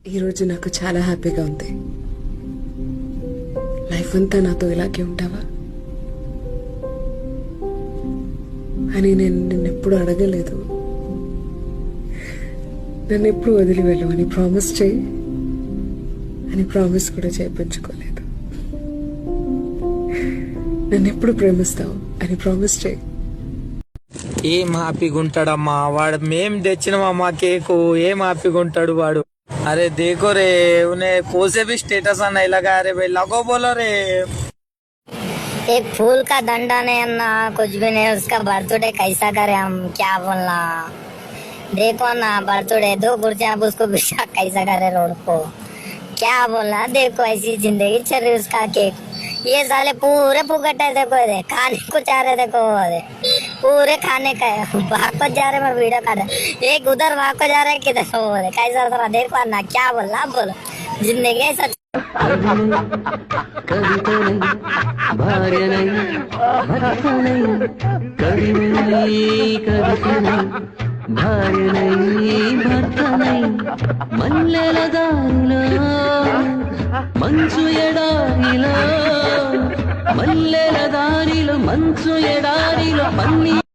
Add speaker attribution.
Speaker 1: ఈరోజు నాకు చాలా హ్యాపీగా ఉంది. లైఫ్ అంతా నాతో ఇలాగే ఉంటావా అని నేను నిన్నెప్పుడు అడగలేదు. నన్ను ఎప్పుడు వదిలి వెళ్ళు అని ప్రామిస్ చేయి అని ప్రామిస్ కూడా చేయించుకోలేదు. నన్ను ఎప్పుడు ప్రేమిస్తావు అని ప్రామిస్ చేయి.
Speaker 2: ఏం హ్యాపీగా ఉంటాడమ్మా వాడు. మేం తెచ్చినామమ్మా కేకు. ఏం హ్యాపీగా ఉంటాడు వాడు. अरे देखो रे उन्हें कोसे भी स्टेटस आना लगा. अरे भाई लगो बोलो रे.
Speaker 3: एक फूल का डंडा नहीं अन्ना कुछ भी नहीं. उसका बर्थडे कैसा करे हम क्या बोलना. देखो ना बर्थडे 2 कुर्सियां उसको बिछा कैसा करे रोड को क्या बोलना. देखो ऐसी जिंदगी चल रही उसका. केक ये साले पूरे फुकट है. देखो दे खाने को चाह रहे. देखो दे पूरे खाने का है. भाग को जा रहे मैं वीडियो काट रहा. एक उधर भाग को जा रहे किधर हो दे कैसा तरह. देखो ना क्या बोलना बोलो. जिंदगी ऐसा
Speaker 4: మల్లెల దారిలో మంచు ఎడారిలో మల్లెల దారిలో మంచు ఎడారిలో